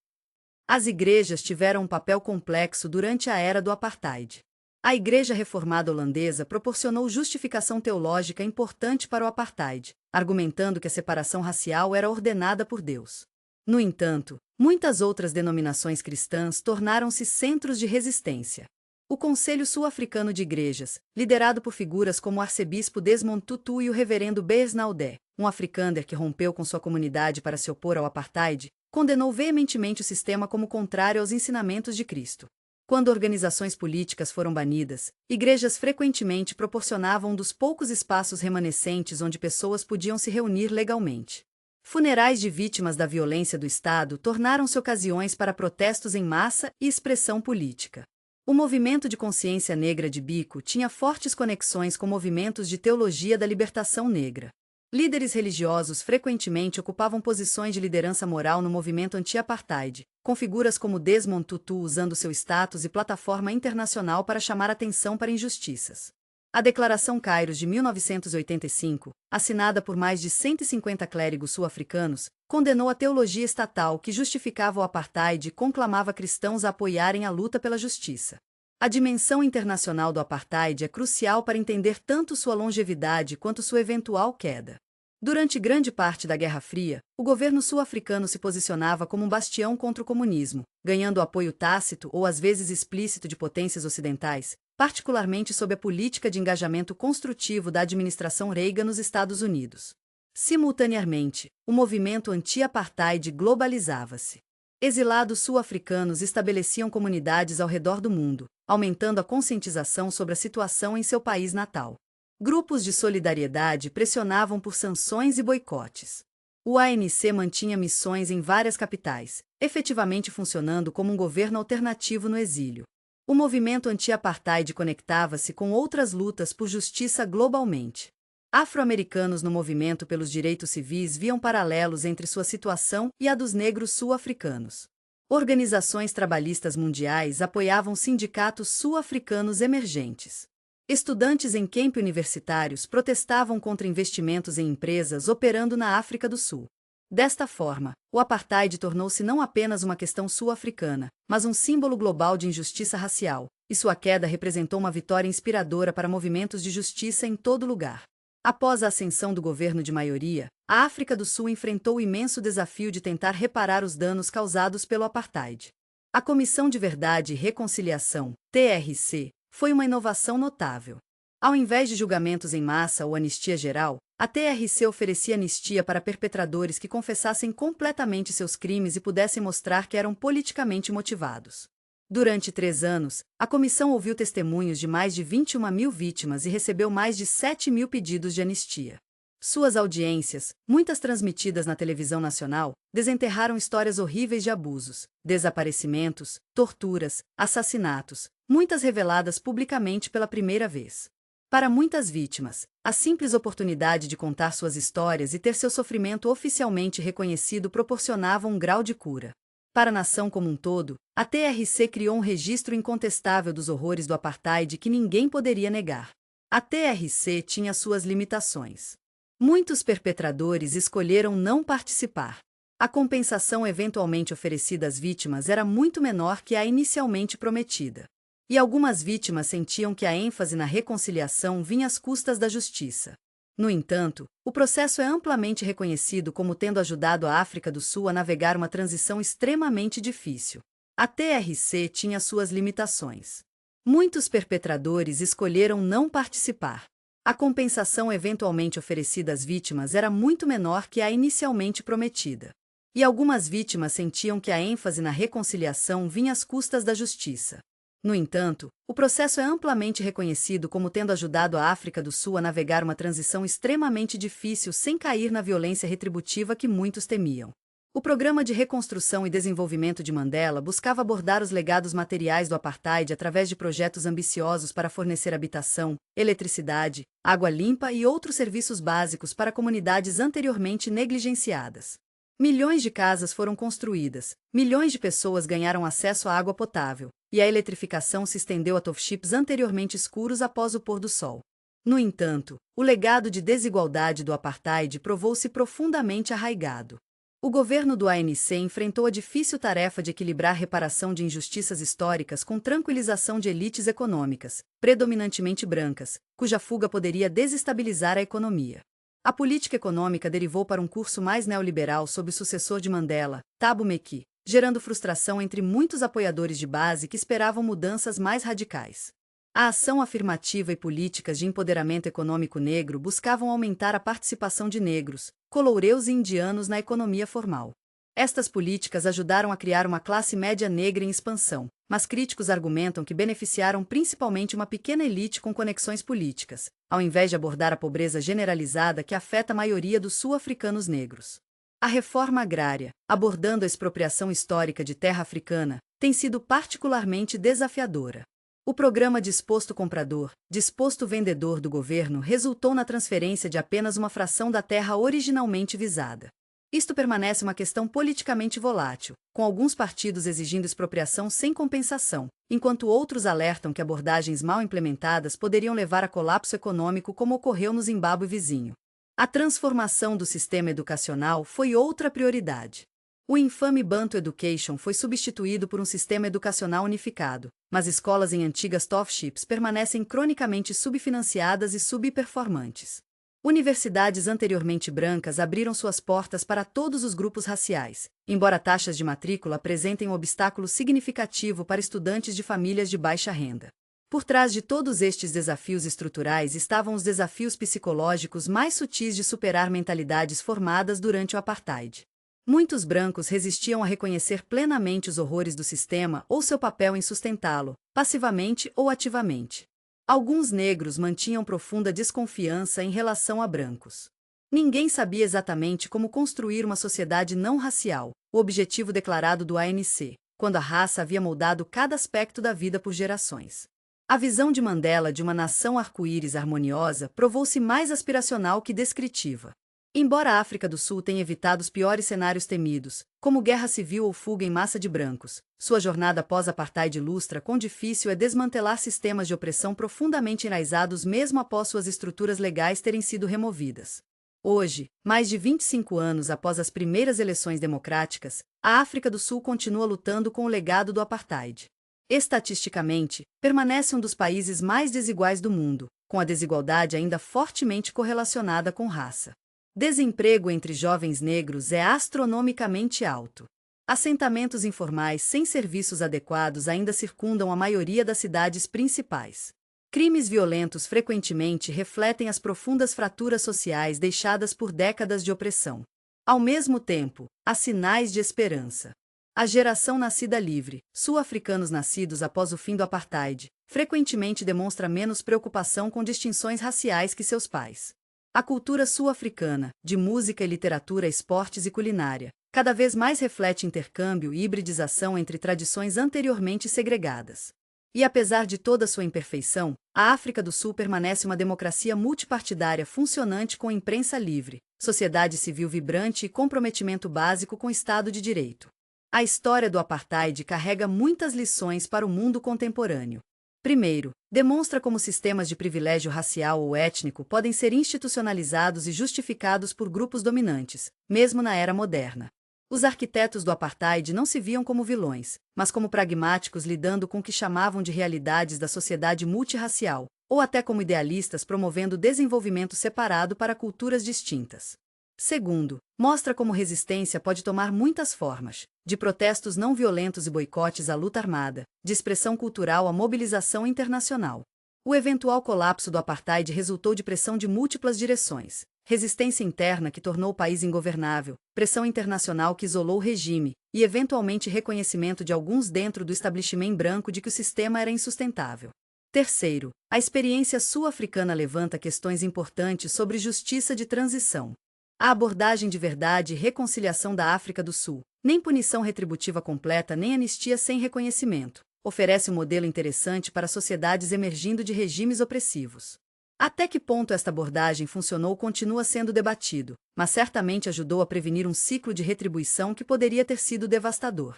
As igrejas tiveram um papel complexo durante a era do apartheid. A Igreja Reformada Holandesa proporcionou justificação teológica importante para o apartheid, argumentando que a separação racial era ordenada por Deus. No entanto, muitas outras denominações cristãs tornaram-se centros de resistência. O Conselho Sul-Africano de Igrejas, liderado por figuras como o arcebispo Desmond Tutu e o reverendo Beyers Naudé, um afrikaner que rompeu com sua comunidade para se opor ao apartheid, condenou veementemente o sistema como contrário aos ensinamentos de Cristo. Quando organizações políticas foram banidas, igrejas frequentemente proporcionavam um dos poucos espaços remanescentes onde pessoas podiam se reunir legalmente. Funerais de vítimas da violência do Estado tornaram-se ocasiões para protestos em massa e expressão política. O movimento de consciência negra de Biko tinha fortes conexões com movimentos de teologia da libertação negra. Líderes religiosos frequentemente ocupavam posições de liderança moral no movimento anti-apartheid, com figuras como Desmond Tutu usando seu status e plataforma internacional para chamar atenção para injustiças. A Declaração Kairos de 1985, assinada por mais de 150 clérigos sul-africanos, condenou a teologia estatal que justificava o apartheid e conclamava cristãos a apoiarem a luta pela justiça. A dimensão internacional do apartheid é crucial para entender tanto sua longevidade quanto sua eventual queda. Durante grande parte da Guerra Fria, o governo sul-africano se posicionava como um bastião contra o comunismo, ganhando apoio tácito ou às vezes explícito de potências ocidentais, particularmente sob a política de engajamento construtivo da administração Reagan nos Estados Unidos. Simultaneamente, o movimento anti-apartheid globalizava-se. Exilados sul-africanos estabeleciam comunidades ao redor do mundo, aumentando a conscientização sobre a situação em seu país natal. Grupos de solidariedade pressionavam por sanções e boicotes. O ANC mantinha missões em várias capitais, efetivamente funcionando como um governo alternativo no exílio. O movimento anti-apartheid conectava-se com outras lutas por justiça globalmente. Afro-americanos no movimento pelos direitos civis viam paralelos entre sua situação e a dos negros sul-africanos. Organizações trabalhistas mundiais apoiavam sindicatos sul-africanos emergentes. Estudantes em campi universitários protestavam contra investimentos em empresas operando na África do Sul. Desta forma, o apartheid tornou-se não apenas uma questão sul-africana, mas um símbolo global de injustiça racial, e sua queda representou uma vitória inspiradora para movimentos de justiça em todo lugar. Após a ascensão do governo de maioria, a África do Sul enfrentou o imenso desafio de tentar reparar os danos causados pelo apartheid. A Comissão de Verdade e Reconciliação, TRC, foi uma inovação notável. Ao invés de julgamentos em massa ou anistia geral, a TRC oferecia anistia para perpetradores que confessassem completamente seus crimes e pudessem mostrar que eram politicamente motivados. Durante 3 anos, a comissão ouviu testemunhos de mais de 21.000 vítimas e recebeu mais de 7.000 pedidos de anistia. Suas audiências, muitas transmitidas na televisão nacional, desenterraram histórias horríveis de abusos, desaparecimentos, torturas, assassinatos, muitas reveladas publicamente pela primeira vez. Para muitas vítimas, a simples oportunidade de contar suas histórias e ter seu sofrimento oficialmente reconhecido proporcionava um grau de cura. Para a nação como um todo, a TRC criou um registro incontestável dos horrores do apartheid que ninguém poderia negar. A TRC tinha suas limitações. Muitos perpetradores escolheram não participar. A compensação eventualmente oferecida às vítimas era muito menor que a inicialmente prometida. E algumas vítimas sentiam que a ênfase na reconciliação vinha às custas da justiça. No entanto, o processo é amplamente reconhecido como tendo ajudado a África do Sul a navegar uma transição extremamente difícil. A TRC tinha suas limitações. Muitos perpetradores escolheram não participar. A compensação eventualmente oferecida às vítimas era muito menor que a inicialmente prometida. E algumas vítimas sentiam que a ênfase na reconciliação vinha às custas da justiça. No entanto, o processo é amplamente reconhecido como tendo ajudado a África do Sul a navegar uma transição extremamente difícil sem cair na violência retributiva que muitos temiam. O Programa de Reconstrução e Desenvolvimento de Mandela buscava abordar os legados materiais do apartheid através de projetos ambiciosos para fornecer habitação, eletricidade, água limpa e outros serviços básicos para comunidades anteriormente negligenciadas. Milhões de casas foram construídas, milhões de pessoas ganharam acesso à água potável, e a eletrificação se estendeu a townships anteriormente escuros após o pôr do sol. No entanto, o legado de desigualdade do apartheid provou-se profundamente arraigado. O governo do ANC enfrentou a difícil tarefa de equilibrar a reparação de injustiças históricas com tranquilização de elites econômicas, predominantemente brancas, cuja fuga poderia desestabilizar a economia. A política econômica derivou para um curso mais neoliberal sob o sucessor de Mandela, Thabo Mbeki, gerando frustração entre muitos apoiadores de base que esperavam mudanças mais radicais. A ação afirmativa e políticas de empoderamento econômico negro buscavam aumentar a participação de negros, coloureus e indianos na economia formal. Estas políticas ajudaram a criar uma classe média negra em expansão, mas críticos argumentam que beneficiaram principalmente uma pequena elite com conexões políticas, ao invés de abordar a pobreza generalizada que afeta a maioria dos sul-africanos negros. A reforma agrária, abordando a expropriação histórica de terra africana, tem sido particularmente desafiadora. O programa Disposto Comprador, Disposto Vendedor do governo resultou na transferência de apenas uma fração da terra originalmente visada. Isto permanece uma questão politicamente volátil, com alguns partidos exigindo expropriação sem compensação, enquanto outros alertam que abordagens mal implementadas poderiam levar a colapso econômico como ocorreu no Zimbábue vizinho. A transformação do sistema educacional foi outra prioridade. O infame Bantu Education foi substituído por um sistema educacional unificado, mas escolas em antigas townships permanecem cronicamente subfinanciadas e subperformantes. Universidades anteriormente brancas abriram suas portas para todos os grupos raciais, embora taxas de matrícula apresentem um obstáculo significativo para estudantes de famílias de baixa renda. Por trás de todos estes desafios estruturais estavam os desafios psicológicos mais sutis de superar mentalidades formadas durante o apartheid. Muitos brancos resistiam a reconhecer plenamente os horrores do sistema ou seu papel em sustentá-lo, passivamente ou ativamente. Alguns negros mantinham profunda desconfiança em relação a brancos. Ninguém sabia exatamente como construir uma sociedade não racial, o objetivo declarado do ANC, quando a raça havia moldado cada aspecto da vida por gerações. A visão de Mandela de uma nação arco-íris harmoniosa provou-se mais aspiracional que descritiva. Embora a África do Sul tenha evitado os piores cenários temidos, como guerra civil ou fuga em massa de brancos, sua jornada pós-apartheid ilustra quão difícil é desmantelar sistemas de opressão profundamente enraizados mesmo após suas estruturas legais terem sido removidas. Hoje, mais de 25 anos após as primeiras eleições democráticas, a África do Sul continua lutando com o legado do apartheid. Estatisticamente, permanece um dos países mais desiguais do mundo, com a desigualdade ainda fortemente correlacionada com raça. Desemprego entre jovens negros é astronomicamente alto. Assentamentos informais sem serviços adequados ainda circundam a maioria das cidades principais. Crimes violentos frequentemente refletem as profundas fraturas sociais deixadas por décadas de opressão. Ao mesmo tempo, há sinais de esperança. A geração nascida livre, sul-africanos nascidos após o fim do apartheid, frequentemente demonstra menos preocupação com distinções raciais que seus pais. A cultura sul-africana, de música e literatura, esportes e culinária, cada vez mais reflete intercâmbio e hibridização entre tradições anteriormente segregadas. E apesar de toda sua imperfeição, a África do Sul permanece uma democracia multipartidária funcionante com imprensa livre, sociedade civil vibrante e comprometimento básico com o Estado de Direito. A história do apartheid carrega muitas lições para o mundo contemporâneo. Primeiro, demonstra como sistemas de privilégio racial ou étnico podem ser institucionalizados e justificados por grupos dominantes, mesmo na era moderna. Os arquitetos do apartheid não se viam como vilões, mas como pragmáticos lidando com o que chamavam de realidades da sociedade multirracial, ou até como idealistas promovendo desenvolvimento separado para culturas distintas. Segundo, mostra como resistência pode tomar muitas formas, de protestos não violentos e boicotes à luta armada, de expressão cultural à mobilização internacional. O eventual colapso do apartheid resultou de pressão de múltiplas direções: resistência interna que tornou o país ingovernável, pressão internacional que isolou o regime, e eventualmente reconhecimento de alguns dentro do establishment branco de que o sistema era insustentável. Terceiro, a experiência sul-africana levanta questões importantes sobre justiça de transição. A abordagem de verdade e reconciliação da África do Sul, nem punição retributiva completa nem anistia sem reconhecimento, oferece um modelo interessante para sociedades emergindo de regimes opressivos. Até que ponto esta abordagem funcionou continua sendo debatido, mas certamente ajudou a prevenir um ciclo de retribuição que poderia ter sido devastador.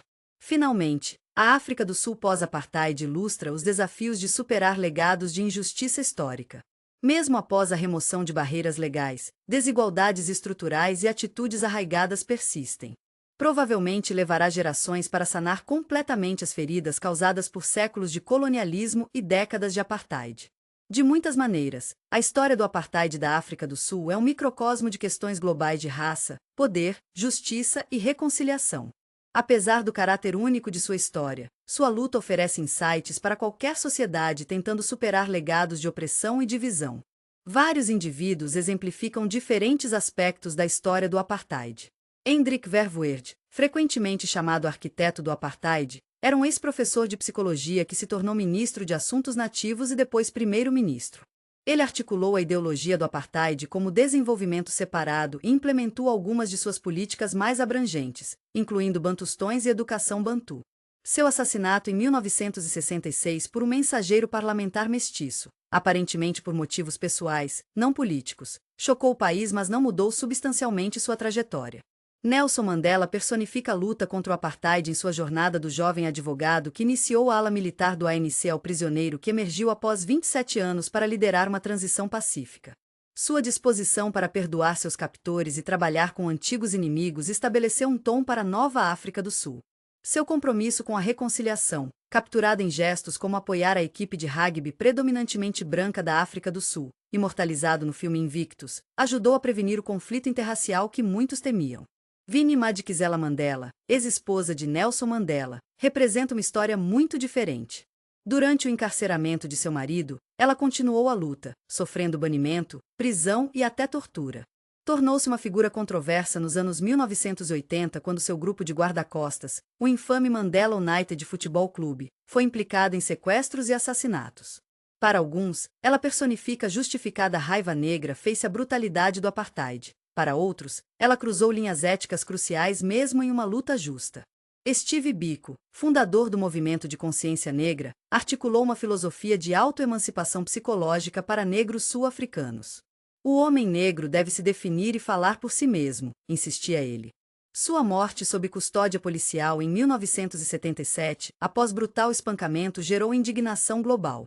Finalmente, a África do Sul pós-apartheid ilustra os desafios de superar legados de injustiça histórica. Mesmo após a remoção de barreiras legais, desigualdades estruturais e atitudes arraigadas persistem. Provavelmente levará gerações para sanar completamente as feridas causadas por séculos de colonialismo e décadas de apartheid. De muitas maneiras, a história do apartheid da África do Sul é um microcosmo de questões globais de raça, poder, justiça e reconciliação. Apesar do caráter único de sua história, sua luta oferece insights para qualquer sociedade tentando superar legados de opressão e divisão. Vários indivíduos exemplificam diferentes aspectos da história do apartheid. Hendrik Verwoerd, frequentemente chamado arquiteto do apartheid, era um ex-professor de psicologia que se tornou ministro de Assuntos Nativos e depois primeiro-ministro. Ele articulou a ideologia do apartheid como desenvolvimento separado e implementou algumas de suas políticas mais abrangentes, incluindo bantustões e educação bantu. Seu assassinato em 1966 por um mensageiro parlamentar mestiço, aparentemente por motivos pessoais, não políticos, chocou o país, mas não mudou substancialmente sua trajetória. Nelson Mandela personifica a luta contra o apartheid em sua jornada do jovem advogado que iniciou a ala militar do ANC ao prisioneiro que emergiu após 27 anos para liderar uma transição pacífica. Sua disposição para perdoar seus captores e trabalhar com antigos inimigos estabeleceu um tom para a nova África do Sul. Seu compromisso com a reconciliação, capturado em gestos como apoiar a equipe de rugby predominantemente branca da África do Sul, imortalizado no filme Invictus, ajudou a prevenir o conflito interracial que muitos temiam. Winnie Madikizela Mandela, ex-esposa de Nelson Mandela, representa uma história muito diferente. Durante o encarceramento de seu marido, ela continuou a luta, sofrendo banimento, prisão e até tortura. Tornou-se uma figura controversa nos anos 1980 quando seu grupo de guarda-costas, o infame Mandela United Football Club, foi implicado em sequestros e assassinatos. Para alguns, ela personifica a justificada raiva negra face à brutalidade do apartheid. Para outros, ela cruzou linhas éticas cruciais mesmo em uma luta justa. Steve Biko, fundador do movimento de consciência negra, articulou uma filosofia de autoemancipação psicológica para negros sul-africanos. O homem negro deve se definir e falar por si mesmo, insistia ele. Sua morte sob custódia policial em 1977, após brutal espancamento, gerou indignação global.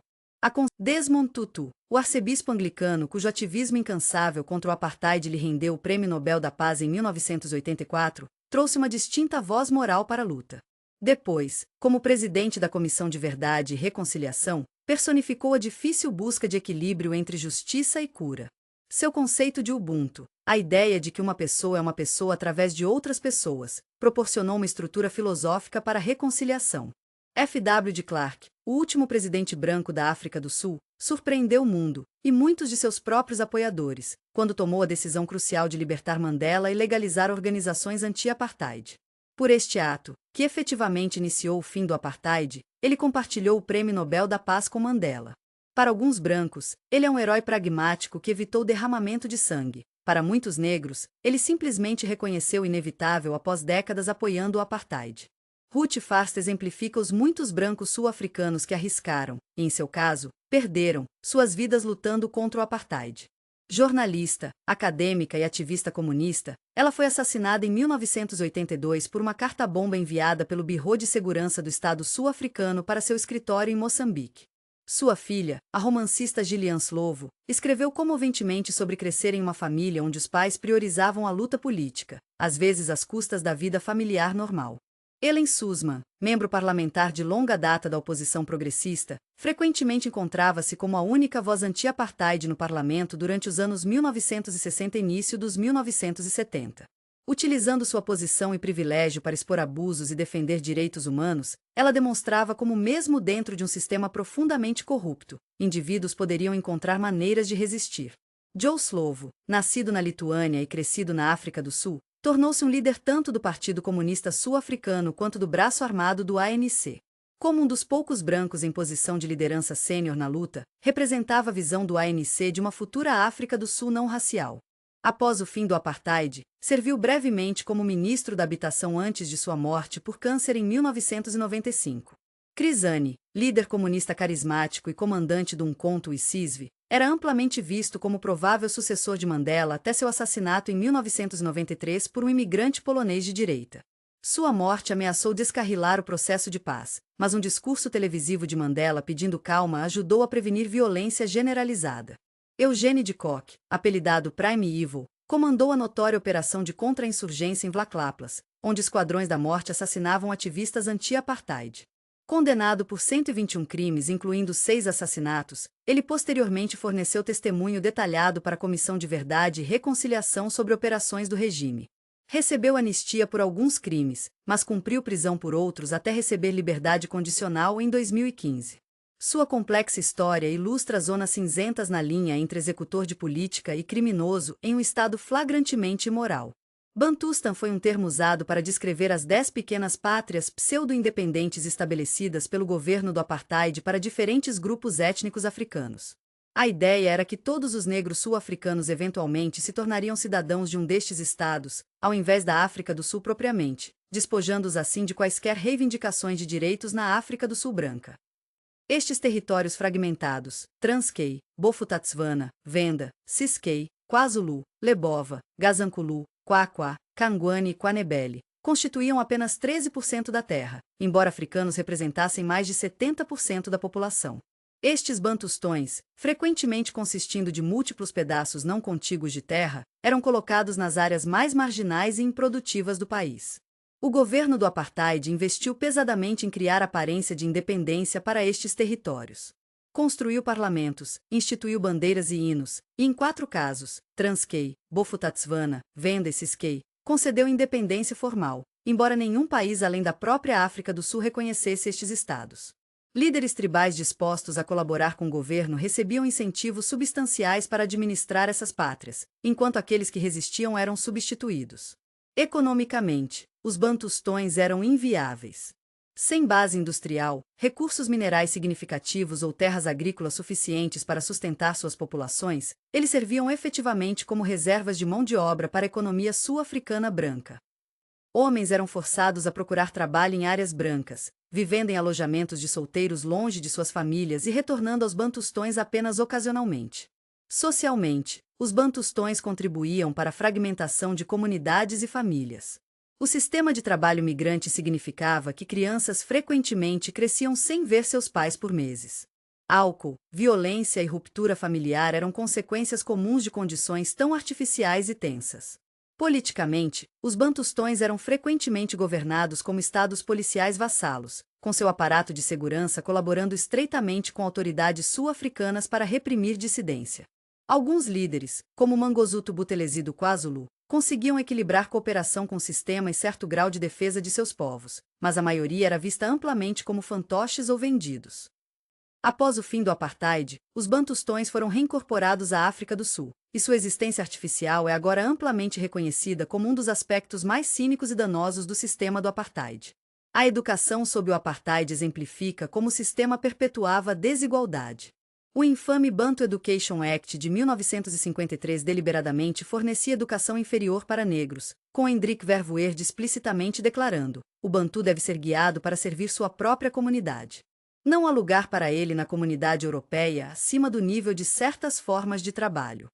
Desmond Tutu, o arcebispo anglicano cujo ativismo incansável contra o apartheid lhe rendeu o Prêmio Nobel da Paz em 1984, trouxe uma distinta voz moral para a luta. Depois, como presidente da Comissão de Verdade e Reconciliação, personificou a difícil busca de equilíbrio entre justiça e cura. Seu conceito de Ubuntu, a ideia de que uma pessoa é uma pessoa através de outras pessoas, proporcionou uma estrutura filosófica para a reconciliação. F.W. de Klerk, o último presidente branco da África do Sul, surpreendeu o mundo, e muitos de seus próprios apoiadores, quando tomou a decisão crucial de libertar Mandela e legalizar organizações anti-apartheid. Por este ato, que efetivamente iniciou o fim do apartheid, ele compartilhou o Prêmio Nobel da Paz com Mandela. Para alguns brancos, ele é um herói pragmático que evitou derramamento de sangue. Para muitos negros, ele simplesmente reconheceu o inevitável após décadas apoiando o apartheid. Ruth First exemplifica os muitos brancos sul-africanos que arriscaram, e em seu caso, perderam, suas vidas lutando contra o apartheid. Jornalista, acadêmica e ativista comunista, ela foi assassinada em 1982 por uma carta-bomba enviada pelo Bureau de Segurança do Estado sul-africano para seu escritório em Moçambique. Sua filha, a romancista Gillian Slovo, escreveu comoventemente sobre crescer em uma família onde os pais priorizavam a luta política, às vezes às custas da vida familiar normal. Ellen Suzman, membro parlamentar de longa data da oposição progressista, frequentemente encontrava-se como a única voz anti-apartheid no parlamento durante os anos 1960 e início dos 1970. Utilizando sua posição e privilégio para expor abusos e defender direitos humanos, ela demonstrava como mesmo dentro de um sistema profundamente corrupto, indivíduos poderiam encontrar maneiras de resistir. Joe Slovo, nascido na Lituânia e crescido na África do Sul, tornou-se um líder tanto do Partido Comunista Sul-Africano quanto do braço armado do ANC. Como um dos poucos brancos em posição de liderança sênior na luta, representava a visão do ANC de uma futura África do Sul não racial. Após o fim do apartheid, serviu brevemente como ministro da Habitação antes de sua morte por câncer em 1995. Chris Hani, líder comunista carismático e comandante do Umkhonto we-Sizwe, era amplamente visto como provável sucessor de Mandela até seu assassinato em 1993 por um imigrante polonês de direita. Sua morte ameaçou descarrilar o processo de paz, mas um discurso televisivo de Mandela pedindo calma ajudou a prevenir violência generalizada. Eugene de Kock, apelidado Prime Evil, comandou a notória operação de contra-insurgência em Vlaklavlas, onde esquadrões da morte assassinavam ativistas anti-apartheid. Condenado por 121 crimes, incluindo 6 assassinatos, ele posteriormente forneceu testemunho detalhado para a Comissão de Verdade e Reconciliação sobre operações do regime. Recebeu anistia por alguns crimes, mas cumpriu prisão por outros até receber liberdade condicional em 2015. Sua complexa história ilustra zonas cinzentas na linha entre executor de política e criminoso em um estado flagrantemente imoral. Bantustan foi um termo usado para descrever as 10 pequenas pátrias pseudo-independentes estabelecidas pelo governo do apartheid para diferentes grupos étnicos africanos. A ideia era que todos os negros sul-africanos eventualmente se tornariam cidadãos de um destes estados, ao invés da África do Sul propriamente, despojando-os assim de quaisquer reivindicações de direitos na África do Sul branca. Estes territórios fragmentados, Transkei, Bophuthatswana, Venda, Ciskei, KwaZulu, Lebova, Gazankulu, Kwakwa, Kangwane e Kwanebele, constituíam apenas 13% da terra, embora africanos representassem mais de 70% da população. Estes bantustões, frequentemente consistindo de múltiplos pedaços não contíguos de terra, eram colocados nas áreas mais marginais e improdutivas do país. O governo do apartheid investiu pesadamente em criar aparência de independência para estes territórios. Construiu parlamentos, instituiu bandeiras e hinos, e em 4 casos, Transkei, Bophuthatswana, Venda e Ciskei, concedeu independência formal, embora nenhum país além da própria África do Sul reconhecesse estes estados. Líderes tribais dispostos a colaborar com o governo recebiam incentivos substanciais para administrar essas pátrias, enquanto aqueles que resistiam eram substituídos. Economicamente, os bantustões eram inviáveis. Sem base industrial, recursos minerais significativos ou terras agrícolas suficientes para sustentar suas populações, eles serviam efetivamente como reservas de mão de obra para a economia sul-africana branca. Homens eram forçados a procurar trabalho em áreas brancas, vivendo em alojamentos de solteiros longe de suas famílias e retornando aos bantustões apenas ocasionalmente. Socialmente, os bantustões contribuíam para a fragmentação de comunidades e famílias. O sistema de trabalho migrante significava que crianças frequentemente cresciam sem ver seus pais por meses. Álcool, violência e ruptura familiar eram consequências comuns de condições tão artificiais e tensas. Politicamente, os bantustões eram frequentemente governados como estados policiais vassalos, com seu aparato de segurança colaborando estreitamente com autoridades sul-africanas para reprimir dissidência. Alguns líderes, como Mangosuthu Buthelezi do KwaZulu, conseguiam equilibrar cooperação com o sistema e certo grau de defesa de seus povos, mas a maioria era vista amplamente como fantoches ou vendidos. Após o fim do apartheid, os bantustões foram reincorporados à África do Sul, e sua existência artificial é agora amplamente reconhecida como um dos aspectos mais cínicos e danosos do sistema do apartheid. A educação sob o apartheid exemplifica como o sistema perpetuava a desigualdade. O infame Bantu Education Act de 1953 deliberadamente fornecia educação inferior para negros, com Hendrik Verwoerd explicitamente declarando: o Bantu deve ser guiado para servir sua própria comunidade. Não há lugar para ele na comunidade europeia acima do nível de certas formas de trabalho.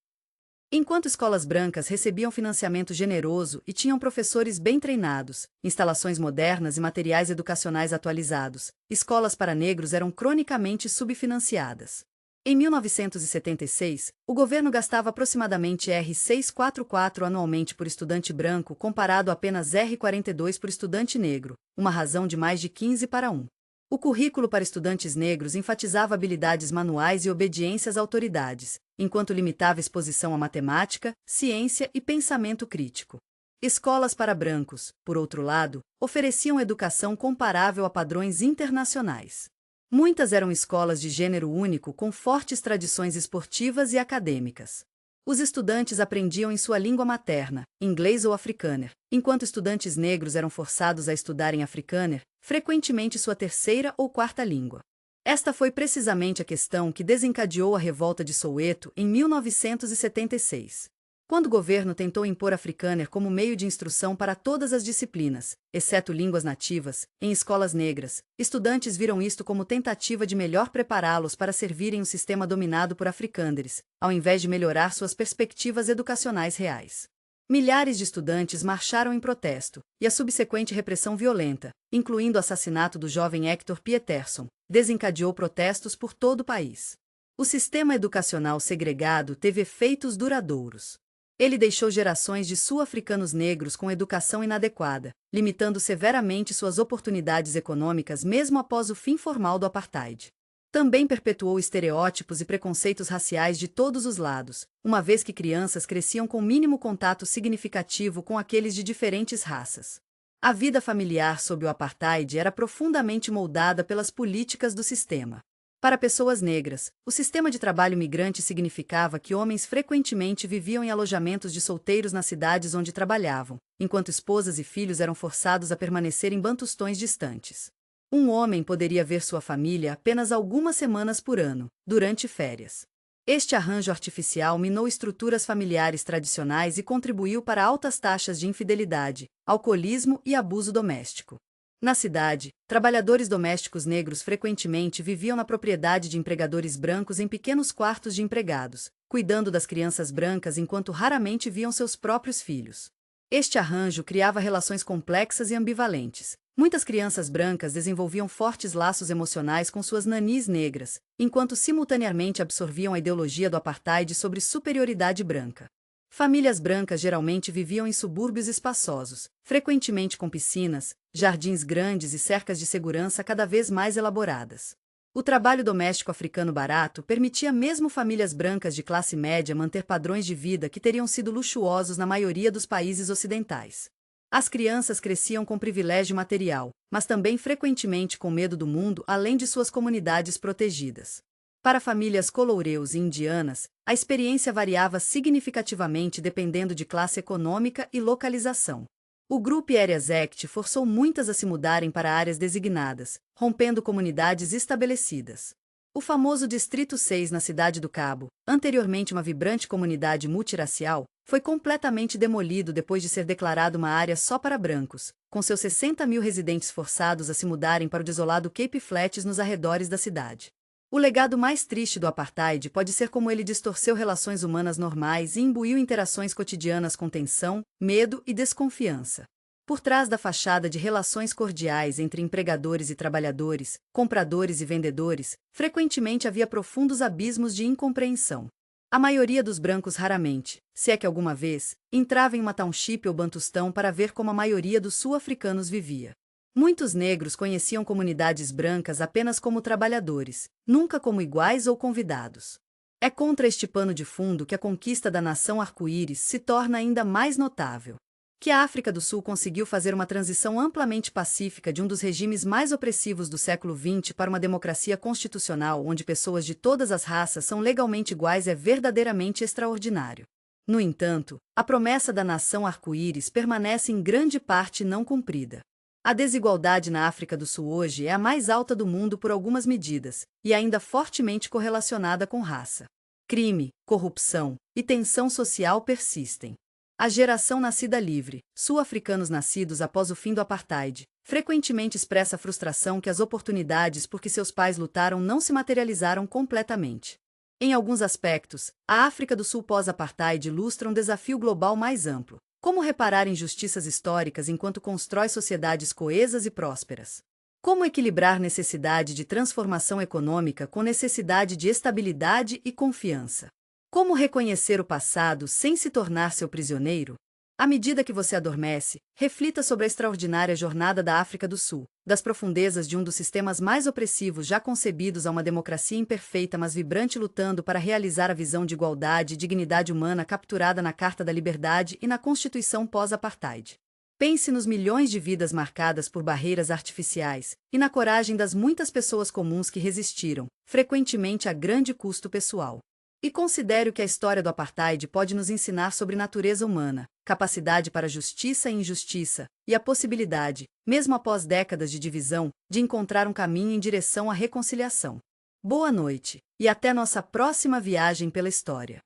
Enquanto escolas brancas recebiam financiamento generoso e tinham professores bem treinados, instalações modernas e materiais educacionais atualizados, escolas para negros eram cronicamente subfinanciadas. Em 1976, o governo gastava aproximadamente R$ 644 anualmente por estudante branco comparado a apenas R$ 42 por estudante negro, uma razão de mais de 15 para 1. O currículo para estudantes negros enfatizava habilidades manuais e obediência às autoridades, enquanto limitava exposição à matemática, ciência e pensamento crítico. Escolas para brancos, por outro lado, ofereciam educação comparável a padrões internacionais. Muitas eram escolas de gênero único com fortes tradições esportivas e acadêmicas. Os estudantes aprendiam em sua língua materna, inglês ou afrikaner, enquanto estudantes negros eram forçados a estudar em afrikaner, frequentemente sua terceira ou quarta língua. Esta foi precisamente a questão que desencadeou a revolta de Soweto em 1976. Quando o governo tentou impor afrikaner como meio de instrução para todas as disciplinas, exceto línguas nativas, em escolas negras, estudantes viram isto como tentativa de melhor prepará-los para servirem um sistema dominado por afrikaners, ao invés de melhorar suas perspectivas educacionais reais. Milhares de estudantes marcharam em protesto, e a subsequente repressão violenta, incluindo o assassinato do jovem Hector Pieterson, desencadeou protestos por todo o país. O sistema educacional segregado teve efeitos duradouros. Ele deixou gerações de sul-africanos negros com educação inadequada, limitando severamente suas oportunidades econômicas mesmo após o fim formal do apartheid. Também perpetuou estereótipos e preconceitos raciais de todos os lados, uma vez que crianças cresciam com mínimo contato significativo com aqueles de diferentes raças. A vida familiar sob o apartheid era profundamente moldada pelas políticas do sistema. Para pessoas negras, o sistema de trabalho migrante significava que homens frequentemente viviam em alojamentos de solteiros nas cidades onde trabalhavam, enquanto esposas e filhos eram forçados a permanecer em bantustões distantes. Um homem poderia ver sua família apenas algumas semanas por ano, durante férias. Este arranjo artificial minou estruturas familiares tradicionais e contribuiu para altas taxas de infidelidade, alcoolismo e abuso doméstico. Na cidade, trabalhadores domésticos negros frequentemente viviam na propriedade de empregadores brancos em pequenos quartos de empregados, cuidando das crianças brancas enquanto raramente viam seus próprios filhos. Este arranjo criava relações complexas e ambivalentes. Muitas crianças brancas desenvolviam fortes laços emocionais com suas nanis negras, enquanto simultaneamente absorviam a ideologia do apartheid sobre superioridade branca. Famílias brancas geralmente viviam em subúrbios espaçosos, frequentemente com piscinas, jardins grandes e cercas de segurança cada vez mais elaboradas. O trabalho doméstico africano barato permitia mesmo famílias brancas de classe média manter padrões de vida que teriam sido luxuosos na maioria dos países ocidentais. As crianças cresciam com privilégio material, mas também frequentemente com medo do mundo além de suas comunidades protegidas. Para famílias coloureus e indianas, a experiência variava significativamente dependendo de classe econômica e localização. O Group Areas Act forçou muitas a se mudarem para áreas designadas, rompendo comunidades estabelecidas. O famoso Distrito 6 na Cidade do Cabo, anteriormente uma vibrante comunidade multirracial, foi completamente demolido depois de ser declarado uma área só para brancos, com seus 60 mil residentes forçados a se mudarem para o desolado Cape Flats nos arredores da cidade. O legado mais triste do apartheid pode ser como ele distorceu relações humanas normais e imbuiu interações cotidianas com tensão, medo e desconfiança. Por trás da fachada de relações cordiais entre empregadores e trabalhadores, compradores e vendedores, frequentemente havia profundos abismos de incompreensão. A maioria dos brancos raramente, se é que alguma vez, entrava em uma township ou bantustão para ver como a maioria dos sul-africanos vivia. Muitos negros conheciam comunidades brancas apenas como trabalhadores, nunca como iguais ou convidados. É contra este pano de fundo que a conquista da nação arco-íris se torna ainda mais notável. Que a África do Sul conseguiu fazer uma transição amplamente pacífica de um dos regimes mais opressivos do século XX para uma democracia constitucional onde pessoas de todas as raças são legalmente iguais é verdadeiramente extraordinário. No entanto, a promessa da nação arco-íris permanece em grande parte não cumprida. A desigualdade na África do Sul hoje é a mais alta do mundo por algumas medidas, e ainda fortemente correlacionada com raça. Crime, corrupção e tensão social persistem. A geração nascida livre, sul-africanos nascidos após o fim do apartheid, frequentemente expressa a frustração que as oportunidades por que seus pais lutaram não se materializaram completamente. Em alguns aspectos, a África do Sul pós-apartheid ilustra um desafio global mais amplo. Como reparar injustiças históricas enquanto constrói sociedades coesas e prósperas? Como equilibrar necessidade de transformação econômica com necessidade de estabilidade e confiança? Como reconhecer o passado sem se tornar seu prisioneiro? À medida que você adormece, reflita sobre a extraordinária jornada da África do Sul, das profundezas de um dos sistemas mais opressivos já concebidos a uma democracia imperfeita mas vibrante lutando para realizar a visão de igualdade e dignidade humana capturada na Carta da Liberdade e na Constituição pós-apartheid. Pense nos milhões de vidas marcadas por barreiras artificiais e na coragem das muitas pessoas comuns que resistiram, frequentemente a grande custo pessoal. E considere o que a história do apartheid pode nos ensinar sobre natureza humana, capacidade para justiça e injustiça, e a possibilidade, mesmo após décadas de divisão, de encontrar um caminho em direção à reconciliação. Boa noite, e até nossa próxima viagem pela história.